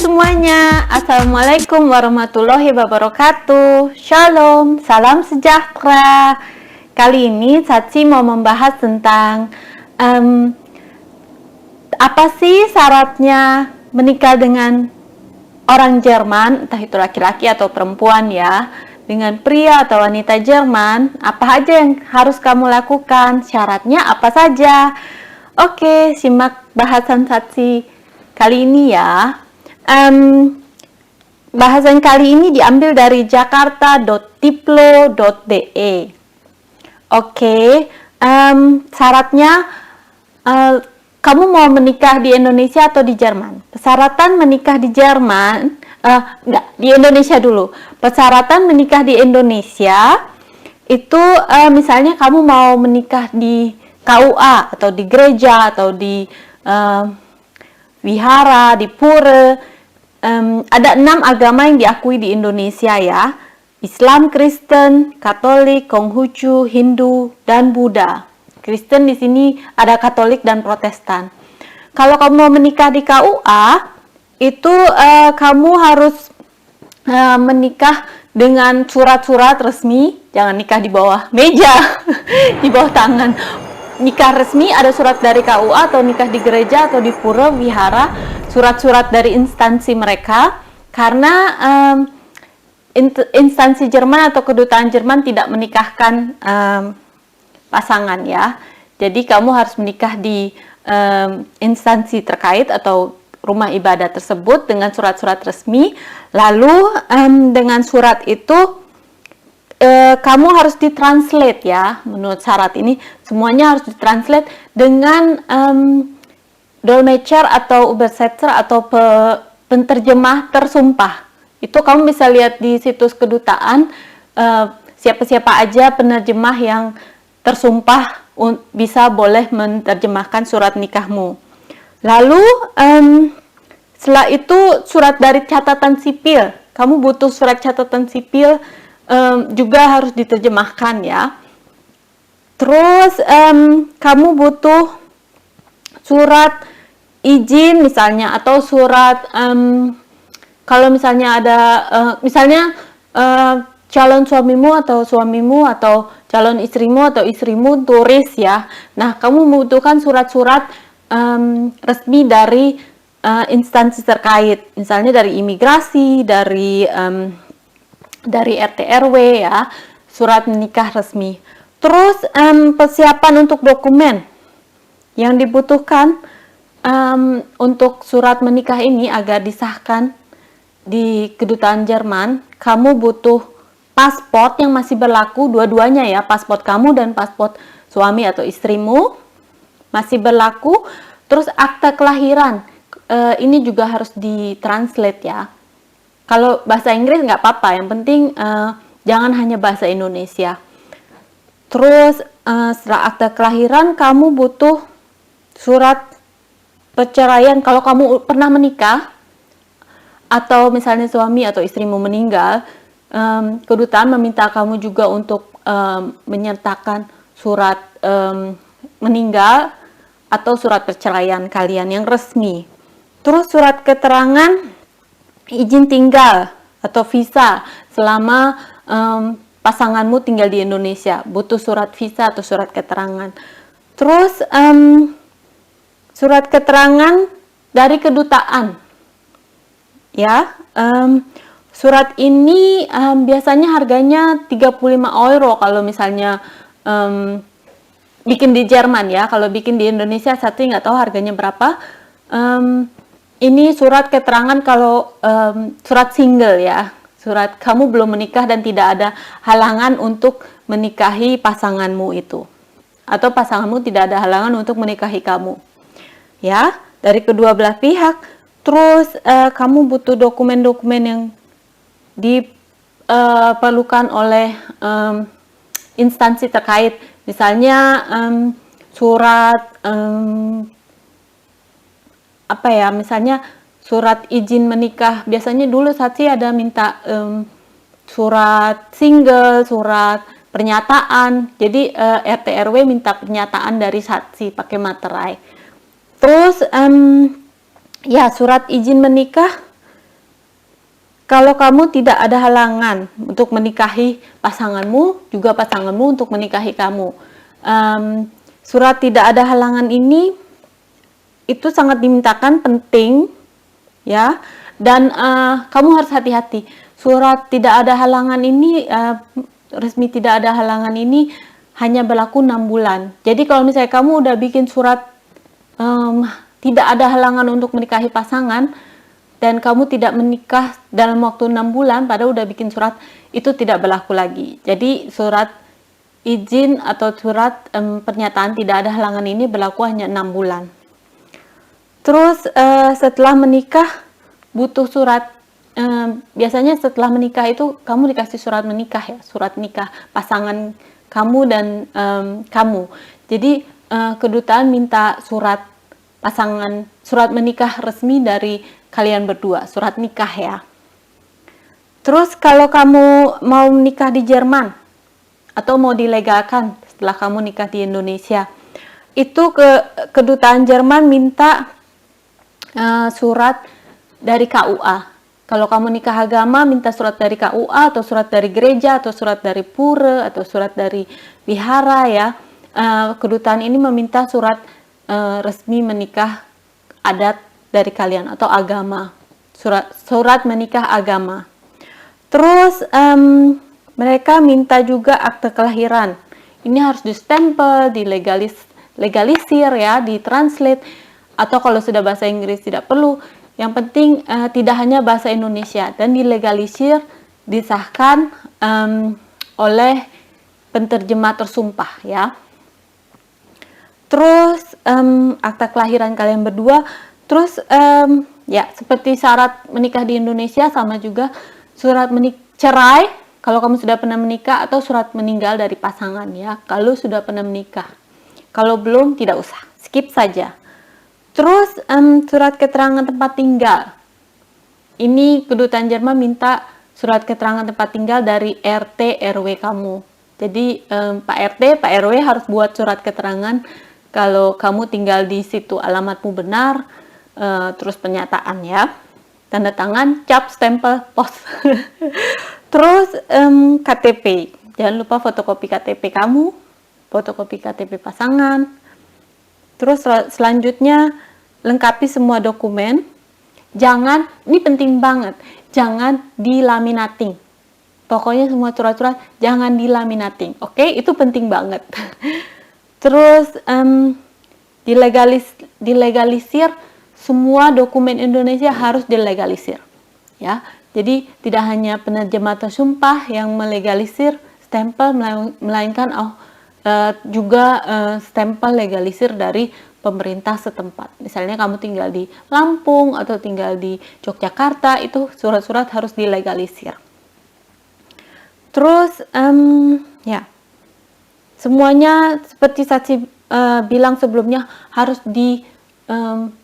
semuanya, Assalamualaikum warahmatullahi wabarakatuh. Shalom, salam sejahtera. Kali ini Sachi mau membahas tentang apa sih syaratnya menikah dengan orang Jerman, entah itu laki-laki atau perempuan ya. Dengan pria atau wanita Jerman, apa aja yang harus kamu lakukan? Syaratnya apa saja? Oke, simak bahasan Sachi kali ini ya. Bahasan kali ini diambil dari jakarta.tiplo.de. Oke, syaratnya kamu mau menikah di Indonesia atau di Jerman? Persyaratan menikah di Jerman, di Indonesia dulu. Persyaratan menikah di Indonesia itu misalnya kamu mau menikah di KUA atau di gereja atau di wihara, di pura. Ada 6 agama yang diakui di Indonesia ya. Islam, Kristen, Katolik, Konghucu, Hindu, dan Buddha. Kristen di sini ada Katolik dan Protestan. Kalau kamu mau menikah di KUA, itu kamu harus menikah dengan surat-surat resmi. Jangan nikah di bawah meja, di bawah tangan. Nikah resmi ada surat dari KUA atau nikah di gereja atau di pura, wihara, surat-surat dari instansi mereka, karena instansi Jerman atau kedutaan Jerman tidak menikahkan pasangan ya. Jadi kamu harus menikah di instansi terkait atau rumah ibadah tersebut dengan surat-surat resmi. Lalu dengan surat itu kamu harus ditranslate ya. Menurut syarat ini semuanya harus ditranslate dengan dolmetscher atau übersetzer atau penterjemah tersumpah. Itu kamu bisa lihat di situs kedutaan siapa-siapa aja penerjemah yang tersumpah bisa boleh menerjemahkan surat nikahmu. Lalu setelah itu surat dari catatan sipil. Kamu butuh surat catatan sipil juga harus diterjemahkan ya. Terus kamu butuh surat izin misalnya, atau surat kalau misalnya ada calon suamimu atau calon istrimu atau istrimu turis ya. Nah, kamu membutuhkan surat-surat resmi dari instansi terkait, misalnya dari imigrasi, dari RT RW ya, surat menikah resmi. Terus persiapan untuk dokumen yang dibutuhkan untuk surat menikah ini agar disahkan di kedutaan Jerman. Kamu butuh paspor yang masih berlaku, dua-duanya ya, paspor kamu dan paspor suami atau istrimu masih berlaku. Terus akta kelahiran, ini juga harus ditranslate ya. Kalau bahasa Inggris nggak apa-apa, yang penting jangan hanya bahasa Indonesia. Terus setelah akta kelahiran, kamu butuh surat perceraian kalau kamu pernah menikah, atau misalnya suami atau istrimu meninggal. Kedutaan meminta kamu juga untuk menyertakan surat meninggal atau surat perceraian kalian yang resmi. Terus surat keterangan izin tinggal atau visa selama pasanganmu tinggal di Indonesia. Butuh surat visa atau surat keterangan. Terus surat keterangan dari kedutaan ya. Surat ini biasanya harganya 35 euro kalau misalnya bikin di Jerman ya. Kalau bikin di Indonesia Sachi nggak tahu harganya berapa. Ini surat keterangan kalau surat single ya, surat kamu belum menikah dan tidak ada halangan untuk menikahi pasanganmu itu, atau pasanganmu tidak ada halangan untuk menikahi kamu ya, dari kedua belah pihak. Terus kamu butuh dokumen-dokumen yang diperlukan oleh instansi terkait, misalnya surat misalnya surat izin menikah. Biasanya dulu Sachi ada minta surat single, surat pernyataan. Jadi RT RW minta pernyataan dari Sachi pakai materai. Terus ya surat izin menikah kalau kamu tidak ada halangan untuk menikahi pasanganmu, juga pasanganmu untuk menikahi kamu. Surat tidak ada halangan ini itu sangat dimintakan, penting ya, dan kamu harus hati-hati. Surat tidak ada halangan ini, resmi tidak ada halangan ini hanya berlaku 6 bulan. Jadi kalau misalnya kamu udah bikin surat tidak ada halangan untuk menikahi pasangan, dan kamu tidak menikah dalam waktu 6 bulan, padahal udah bikin surat, itu tidak berlaku lagi. Jadi surat izin atau surat pernyataan tidak ada halangan ini berlaku hanya 6 bulan. Terus setelah menikah butuh surat, biasanya setelah menikah itu kamu dikasih surat menikah ya, surat nikah pasangan kamu dan kamu. Jadi kedutaan minta surat pasangan, surat menikah resmi dari kalian berdua, surat nikah ya. Terus kalau kamu mau nikah di Jerman atau mau dilegalkan setelah kamu nikah di Indonesia, itu kedutaan Jerman minta surat dari KUA. Kalau kamu nikah agama minta surat dari KUA atau surat dari gereja atau surat dari pura atau surat dari wihara ya. Kedutaan ini meminta surat resmi menikah adat dari kalian atau agama, surat menikah agama. Terus mereka minta juga akte kelahiran. Ini harus distempel, legalisir ya, ditranslate, atau kalau sudah bahasa Inggris tidak perlu. Yang penting tidak hanya bahasa Indonesia, dan dilegalisir, disahkan oleh penterjemah tersumpah ya. Terus akta kelahiran kalian berdua. Terus ya seperti syarat menikah di Indonesia, sama juga surat cerai kalau kamu sudah pernah menikah, atau surat meninggal dari pasangan ya kalau sudah pernah menikah. Kalau belum tidak usah, skip saja. Terus surat keterangan tempat tinggal. Ini kedutaan Jerman minta surat keterangan tempat tinggal dari RT RW kamu. Jadi Pak RT, Pak RW harus buat surat keterangan kalau kamu tinggal di situ, alamatmu benar. Terus pernyataan ya, tanda tangan, cap, stempel, pos. Terus KTP, jangan lupa fotokopi KTP kamu, fotokopi KTP pasangan. Terus selanjutnya lengkapi semua dokumen. Jangan, ini penting banget, jangan dilaminating. Pokoknya semua surat-surat jangan dilaminating, oke? Itu penting banget. Terus dilegalisir, semua dokumen Indonesia harus dilegalisir ya. Jadi tidak hanya penerjemah tersumpah yang melegalisir stempel, melainkan juga stempel legalisir dari pemerintah setempat. Misalnya kamu tinggal di Lampung atau tinggal di Yogyakarta, itu surat-surat harus dilegalisir. Terus ya semuanya seperti Sachi bilang sebelumnya, harus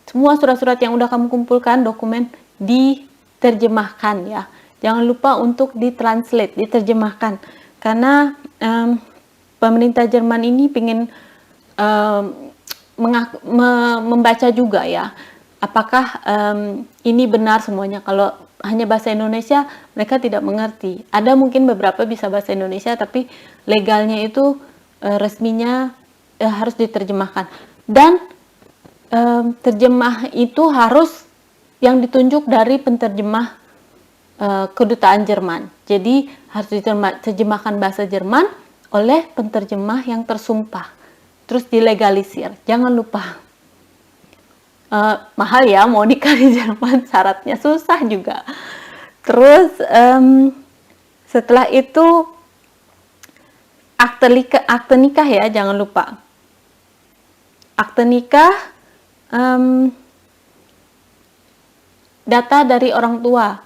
semua surat-surat yang udah kamu kumpulkan, dokumen, diterjemahkan ya. Jangan lupa untuk ditranslate, diterjemahkan, karena pemerintah Jerman ini ingin membaca juga ya, apakah ini benar semuanya. Kalau hanya bahasa Indonesia, mereka tidak mengerti. Ada mungkin beberapa bisa bahasa Indonesia, tapi legalnya itu resminya harus diterjemahkan. Dan terjemah itu harus yang ditunjuk dari penterjemah kedutaan Jerman. Jadi harus diterjemahkan bahasa Jerman oleh penterjemah yang tersumpah. Terus dilegalisir. Jangan lupa. Mahal ya mau nikah di Jerman, syaratnya susah juga. Terus setelah itu akte nikah ya, jangan lupa. Akte nikah, data dari orang tua.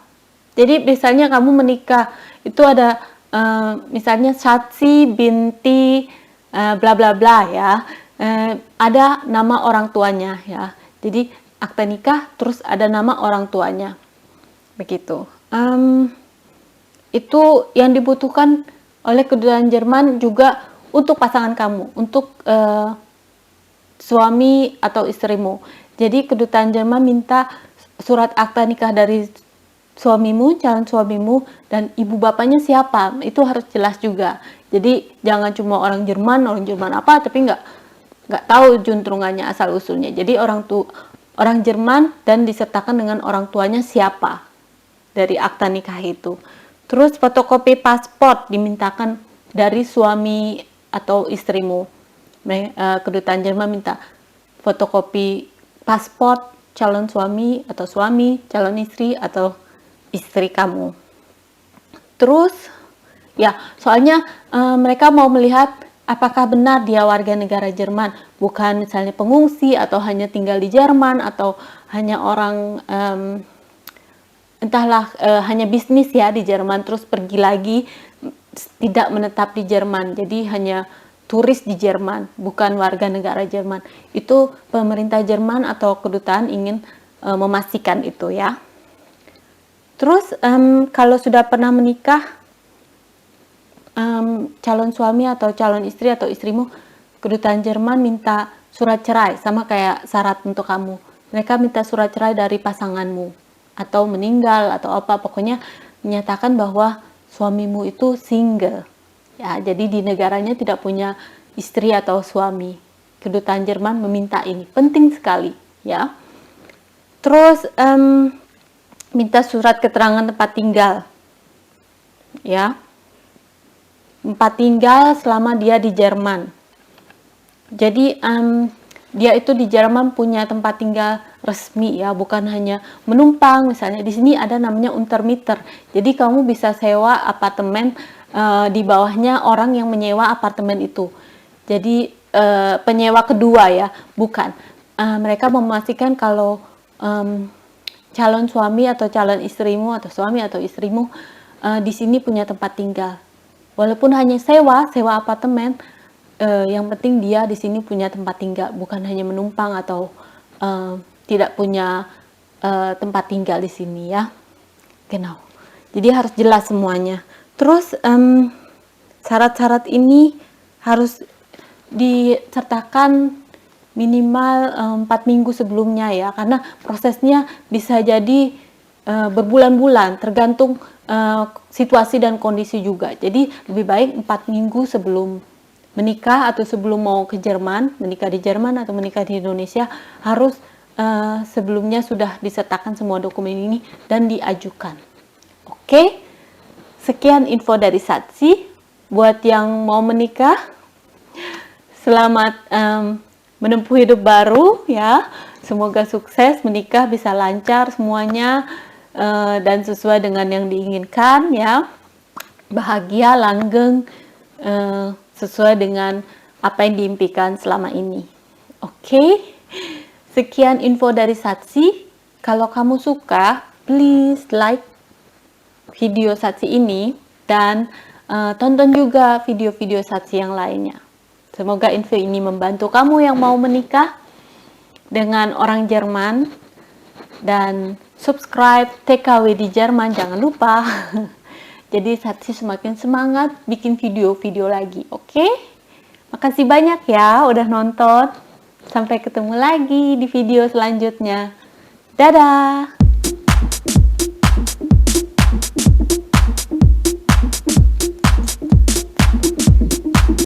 Jadi misalnya kamu menikah, itu ada misalnya Sachi binti bla bla bla ya, ada nama orang tuanya ya. Jadi akte nikah terus ada nama orang tuanya, begitu. Itu yang dibutuhkan oleh kedutaan Jerman juga untuk pasangan kamu, untuk suami atau istrimu. Jadi kedutaan Jerman minta surat akta nikah dari suamimu, calon suamimu, dan ibu bapaknya siapa, itu harus jelas juga. Jadi jangan cuma orang Jerman apa, tapi nggak tahu juntrungannya asal usulnya. Jadi orang Jerman dan disertakan dengan orang tuanya siapa dari akta nikah itu. Terus fotokopi paspor dimintakan dari suami atau istrimu. Kedutaan Jerman minta fotokopi paspor calon suami, calon istri, atau istri kamu. Terus ya, soalnya mereka mau melihat apakah benar dia warga negara Jerman, bukan misalnya pengungsi atau hanya tinggal di Jerman atau hanya orang hanya bisnis ya di Jerman terus pergi lagi, tidak menetap di Jerman, jadi hanya turis di Jerman, bukan warga negara Jerman. Itu pemerintah Jerman atau kedutaan ingin memastikan itu ya. Terus kalau sudah pernah menikah, calon suami atau calon istri atau istrimu, kedutaan Jerman minta surat cerai, sama kayak syarat untuk kamu. Mereka minta surat cerai dari pasanganmu, atau meninggal atau apa, pokoknya menyatakan bahwa suamimu itu single ya, jadi di negaranya tidak punya istri atau suami. Kedutaan Jerman meminta ini, penting sekali ya. Terus minta surat keterangan tempat tinggal ya, tempat tinggal selama dia di Jerman. Jadi dia itu di Jerman punya tempat tinggal resmi ya, bukan hanya menumpang. Misalnya di sini ada namanya Untermieter. Jadi kamu bisa sewa apartemen di bawahnya orang yang menyewa apartemen itu. Jadi penyewa kedua ya, bukan. Mereka memastikan kalau calon suami atau calon istrimu atau suami atau istrimu di sini punya tempat tinggal. Walaupun hanya sewa apartemen, yang penting dia di sini punya tempat tinggal, bukan hanya menumpang atau tidak punya tempat tinggal di sini ya. Genau. Jadi harus jelas semuanya. Terus syarat-syarat ini harus disertakan minimal 4 minggu sebelumnya ya, karena prosesnya bisa jadi berbulan-bulan, tergantung situasi dan kondisi juga. Jadi lebih baik 4 minggu sebelum menikah atau sebelum mau ke Jerman, menikah di Jerman atau menikah di Indonesia, harus sebelumnya sudah disertakan semua dokumen ini dan diajukan. Oke, sekian info dari Satsi. Buat yang mau menikah, selamat menempuh hidup baru ya. Semoga sukses menikah, bisa lancar semuanya dan sesuai dengan yang diinginkan ya. Bahagia, langgeng, sesuai dengan apa yang diimpikan selama ini. Oke, sekian info dari Satsi. Kalau kamu suka, please like video Satsi ini dan tonton juga video-video Satsi yang lainnya. Semoga info ini membantu kamu yang mau menikah dengan orang Jerman, dan subscribe TKW di Jerman, jangan lupa. Jadi Satsi semakin semangat bikin video-video lagi, oke? Makasih banyak ya udah nonton. Sampai ketemu lagi di video selanjutnya. Dadah!